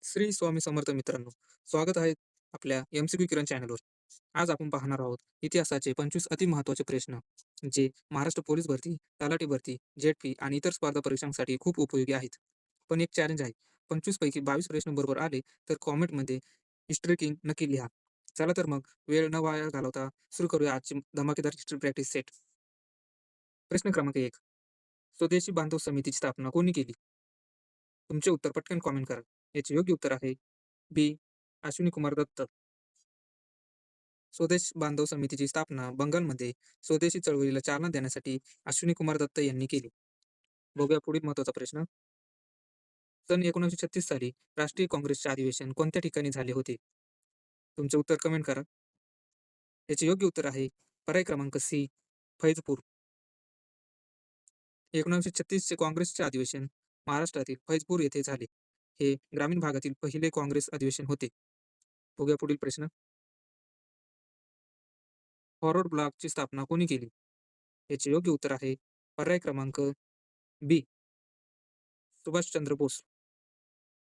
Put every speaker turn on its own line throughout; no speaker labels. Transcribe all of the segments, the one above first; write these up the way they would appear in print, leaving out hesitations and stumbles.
श्री स्वामी समर्थ मित्रांनो, स्वागत आहे आपल्या MCQ किरण चॅनलवर. आज आपण पाहणार आहोत इतिहासाचे 25 महत्त्वाचे प्रश्न, जे महाराष्ट्र पोलीस भरती, तलाठी भरती, जेडपी आणि इतर स्पर्धा परीक्षांसाठी खूप उपयोगी आहेत. पण एक चॅलेंज आहे. 25 पैकी 22 प्रश्न बरोबर आले तर कॉमेंटमध्ये हिस्ट्री किंग नक्की लिहा. चला तर मग वेळ न वाया घालवता सुरू करूया आजची धमाकेदार हिस्ट्री प्रॅक्टिस सेट. प्रश्न क्रमांक 1. स्वदेशी बांधव समितीची स्थापना कोणी केली? तुमचे उत्तर पटकन कॉमेंट करा. याचे योग्य उत्तर आहे बी. अश्विनी कुमार दत्त. स्वदेश बांधव समितीची स्थापना बंगालमध्ये स्वदेशी चळवळीला चालना देण्यासाठी अश्विनी कुमार दत्त यांनी केली. बघूया पुढील महत्त्वाचा प्रश्न. सन 1936 साली राष्ट्रीय काँग्रेसचे अधिवेशन कोणत्या ठिकाणी झाले होते? तुमचे उत्तर कमेंट करा. याचे योग्य उत्तर आहे पर्याय क्रमांक सी. फैजपूर. 1936 चे काँग्रेसचे अधिवेशन महाराष्ट्रातील फैजपूर येथे झाले. हे ग्रामीण भागातील पहिले काँग्रेस अधिवेशन होते. बघूया पुढील प्रश्न. फॉरवर्ड ब्लॉकची स्थापना कोणी केली? याचे योग्य उत्तर आहे पर्याय क्रमांक बी. सुभाषचंद्र बोस.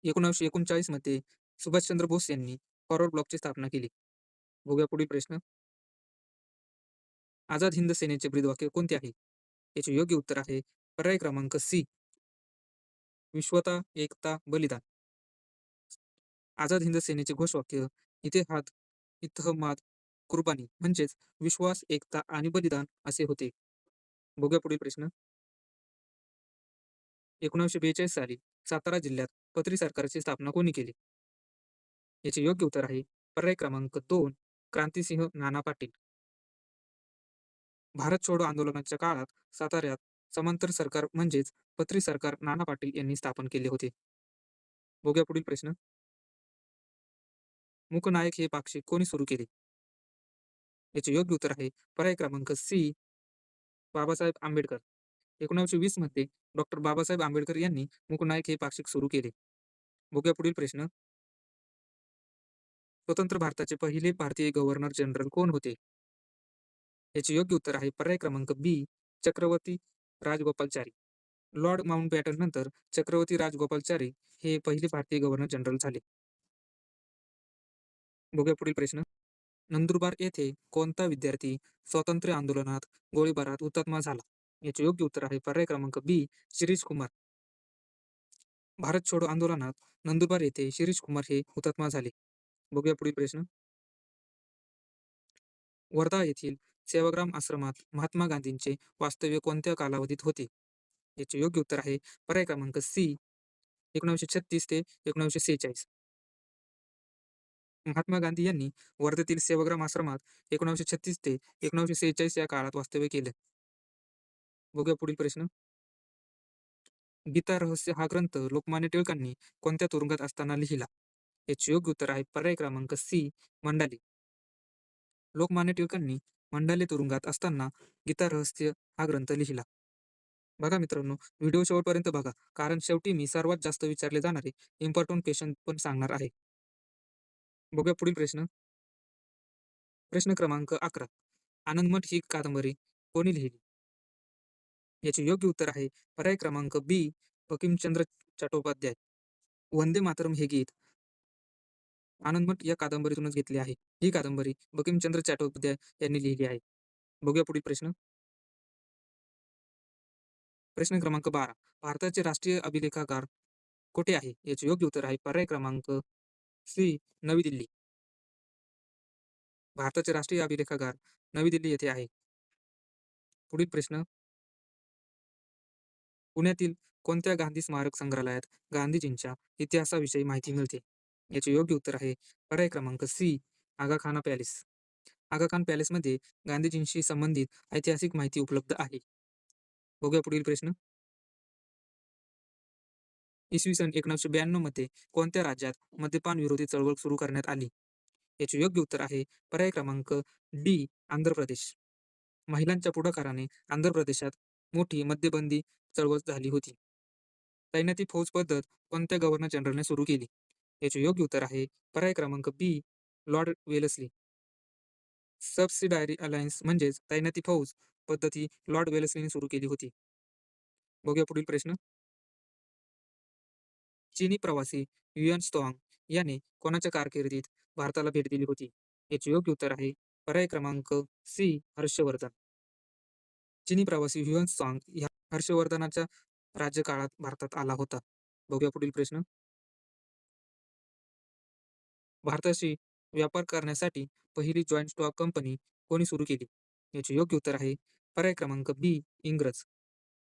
1939 मध्ये सुभाषचंद्र बोस यांनी फॉरवर्ड ब्लॉकची स्थापना केली. बघूया पुढील प्रश्न. आझाद हिंद सेनेचे ब्रीदवाक्य कोणते आहे? याचे योग्य उत्तर आहे पर्याय क्रमांक सी. विश्वता एकता बलिदान. आझाद हिंद सेनेचे घोषवाक्य इतिहाद इत्तेहाद कुर्बानी म्हणजेच विश्वास एकता आणि बलिदान असे होते. बघूया पुढील प्रश्न. 1942 साली सातारा जिल्ह्यात पत्री सरकारची स्थापना कोणी केली? याचे योग्य उत्तर आहे पर्याय क्रमांक 2. क्रांतिसिंह नाना पाटील. भारत छोडो आंदोलनाच्या काळात साताऱ्यात समांतर सरकार म्हणजेच पत्री सरकार नाना पाटील यांनी स्थापन केले होते. बघूया पुढील प्रश्न. मूकनायक हे पाक्षिक कोणी सुरू केले? याचे योग्य उत्तर आहे पर्याय क्रमांक सी. बाबासाहेब आंबेडकर. 1920 मध्ये डॉक्टर बाबासाहेब आंबेडकर यांनी मूकनायक हे पाक्षिक सुरू केले. बघूया पुढील प्रश्न. स्वतंत्र भारताचे पहिले भारतीय गव्हर्नर जनरल कोण होते? याचे योग्य उत्तर आहे पर्याय क्रमांक बी. चक्रवर्ती राजगोपालचारी. लॉर्ड माउंटबॅटन नंतर चक्रवर्ती राजगोपालचारी हे पहिले भारतीय गव्हर्नर जनरल झाले. बघूया पुढील प्रश्न. नंदुरबार येथे कोणता विद्यार्थी स्वातंत्र्य आंदोलनात गोळीबारात हुतात्मा झाला? याचे योग्य उत्तर आहे पर्याय क्रमांक बी. शिरीष कुमार. भारत छोडो आंदोलनात नंदुरबार येथे शिरीष कुमार हे हुतात्मा झाले. बघूया पुढील प्रश्न. वर्धा येथील सेवाग्राम आश्रमात महात्मा गांधींचे वास्तव्य कोणत्या कालावधीत होते? याचे योग्य उत्तर आहे पर्याय क्रमांक सी. 1936 ते 1946. महात्मा गांधी यांनी वर्धेतील सेवाग्राम आश्रमात 1936 ते 1946 या काळात वास्तव्य केले. बघूया पुढील प्रश्न. गीता रहस्य हा ग्रंथ लोकमान्य टिळकांनी कोणत्या तुरुंगात असताना लिहिला? याचे योग्य उत्तर आहे पर्याय क्रमांक सी. मंडाले. लोकमान्य टिळकांनी मंडाले तुरुंगात असताना गीता रहस्य हा ग्रंथ लिहिला. बघा मित्रांनो, व्हिडिओ शेवटपर्यंत बघा, कारण शेवटी मी सर्वात जास्त विचारले जाणारे इम्पॉर्टंट क्वेश्चन पण सांगणार आहे. बघूया पुढील प्रश्न. प्रश्न क्रमांक 11. आनंदमठ ही कादंबरी कोणी लिहिली? याचे योग्य उत्तर आहे पर्याय क्रमांक बी. बंकिमचंद्र चट्टोपाध्याय. वंदे मातरम हे गीत आनंदमठ या कादंबरीतूनच घेतले आहे. ही कादंबरी बंकिमचंद्र चट्टोपाध्याय यांनी लिहिली आहे. बघूया पुढील प्रश्न. प्रश्न क्रमांक 12. भारताचे राष्ट्रीय अभिलेखागार कुठे आहे? याचे योग्य उत्तर आहे पर्याय क्रमांक सी. नवी दिल्ली. भारताचे राष्ट्रीय अभिलेखागार नवी दिल्ली येथे आहे. पुढील प्रश्न. पुण्यातील कोणत्या गांधी स्मारक संग्रहालयात गांधीजींच्या इतिहासाविषयी माहिती मिळते? याचे योग्य उत्तर आहे पर्याय क्रमांक सी. आगाखाना पॅलेस. आगाखान पॅलेसमध्ये गांधीजींशी संबंधित ऐतिहासिक माहिती उपलब्ध आहे. बघूया पुढील प्रश्न. इसवी सन 1992 मध्ये कोणत्या राज्यात मद्यपान विरोधी चळवळ सुरू करण्यात आली? याचे योग्य उत्तर आहे पर्याय क्रमांक डी. आंध्र प्रदेश. महिलांच्या पुढाकाराने आंध्र प्रदेशात मोठी मद्यबंदी चळवळ झाली होती. तैनाती फौज पद्धत कोणत्या गव्हर्नर जनरलने सुरू केली? याचे योग्य उत्तर आहे पर्याय क्रमांक B. Lord Wellesley. Subsidiary alliance म्हणजेच तैनाती फौज पद्धती लॉर्ड वेलस्लीने सुरू केली होती. बघूया पुढील प्रश्न. चीनी प्रवासी युएन स्टॉंग याने कोणाच्या कारकिर्दीत भारताला भेट दिली होती? याचे योग्य उत्तर आहे पर्याय क्रमांक सी हर्षवर्धन. चीनी प्रवासी ह्युएन त्सांग ह्या हर्षवर्धनाच्या राज्यकाळात भारतात आला होता. बघूया पुढील प्रश्न. भारताशी व्यापार करण्यासाठी पहिली जॉईंट स्टॉक कंपनी कोणी सुरू केली? याचे योग्य उत्तर आहे पर्याय क्रमांक बी इंग्रज.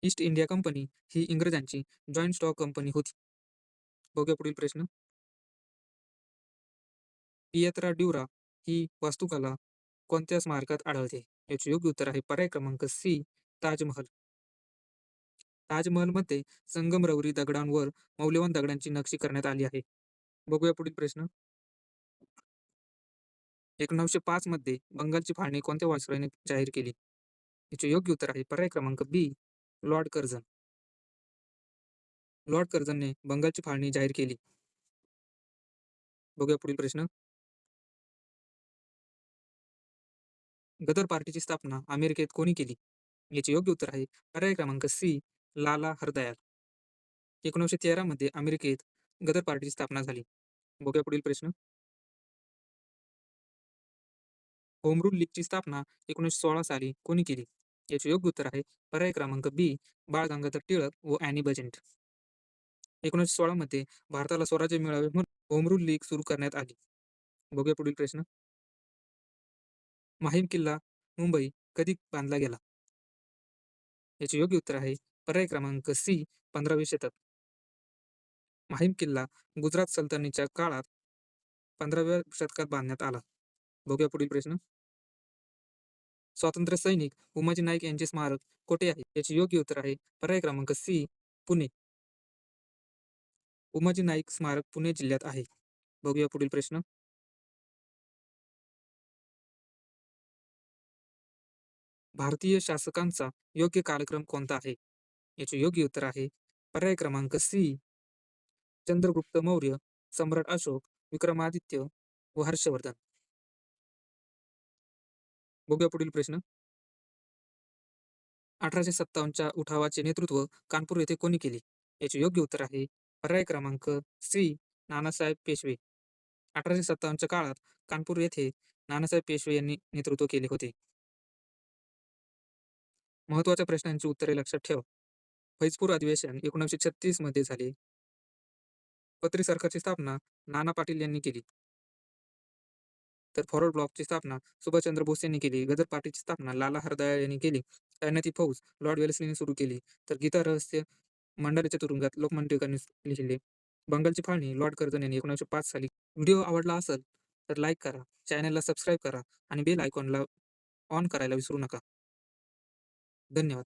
ईस्ट इंडिया कंपनी ही इंग्रजांची जॉईंट स्टॉक कंपनी होती. बघूया पुढील प्रश्न. पिएत्रा ड्युरा ही वास्तुकला कोणत्या स्मारकात आढळते? याचे योग्य उत्तर आहे पर्याय क्रमांक सी ताजमहल. ताजमहलमध्ये संगमरवरी दगडांवर मौल्यवान दगडांची नक्षी करण्यात आली आहे. बघूया पुढील प्रश्न. 1905 मध्ये बंगालची फाळणी कोणत्या व्हायसरॉयने जाहीर केली? याचे योग्य उत्तर आहे पर्याय क्रमांक बी लॉर्ड कर्झन. लॉर्ड कर्झनने बंगालची फाळणी जाहीर केली. बघूया पुढील प्रश्न. गदर पार्टीची स्थापना अमेरिकेत कोणी केली? याचे योग्य उत्तर आहे पर्याय क्रमांक सी लाला हरदयाल. 1913 मध्ये अमेरिकेत गदर पार्टीची स्थापना झाली. बघूया पुढील प्रश्न. होम रूल लीगची स्थापना 1916 साली कोणी केली? याचे योग्य उत्तर आहे पर्याय क्रमांक बी बाळ गंगाधर टिळक व अॅनी बेझंट. 1916 मध्ये भारताला स्वराज्य मिळावे म्हणून होम रूल लीग सुरू करण्यात आली. बघूया पुढील प्रश्न. माहीम किल्ला मुंबई कधी बांधला गेला? याचे योग्य उत्तर आहे पर्याय क्रमांक सी 15वे शतक. माहीम किल्ला गुजरात सल्तनतीच्या काळात 15व्या शतकात बांधण्यात आला. बघूया पुढील प्रश्न. स्वातंत्र्य सैनिक उमाजी नाईक यांचे स्मारक कोठे आहे? याचे योग्य उत्तर आहे पर्याय क्रमांक सी पुणे. उमाजी नाईक स्मारक पुणे जिल्ह्यात आहे. बघूया पुढील प्रश्न. भारतीय शासकांचा योग्य कालक्रम कोणता आहे? याचे योग्य उत्तर आहे पर्याय क्रमांक सी चंद्रगुप्त मौर्य, सम्राट अशोक, विक्रमादित्य व हर्षवर्धन. बघूया पुढील प्रश्न. 1857च्या उठावाचे नेतृत्व कानपूर येथे कोणी केले? याचे योग्य उत्तर आहे पर्याय क्रमांक सी नानासाहेब पेशवे. 1857च्या काळात कानपूर येथे नानासाहेब पेशवे यांनी नेतृत्व केले होते. महत्वाच्या प्रश्नांची उत्तरे लक्षात ठेवा. फैजपूर अधिवेशन 1936 मध्ये झाले. पत्री सरकारची स्थापना नाना पाटील यांनी केली. तर फॉरवर्ड ब्लॉकची स्थापना सुभाषचंद्र बोस यांनी केली. गदर पार्टीची स्थापना लाला हरदयाळ यांनी केली. तैनाती फौज लॉर्ड वेल्लेस्लीने सुरू केली. तर गीता रहस्य मंडालेच्या तुरुंगात लोकमान्य टिळकांनी लिहिले. बंगालची फाळणी लॉर्ड कर्झन यांनी 1905 साली. व्हिडिओ आवडला असेल तर लाईक करा, चॅनलला सबस्क्राईब करा आणि बेल आयकॉनला ऑन करायला विसरू नका. धन्यवाद.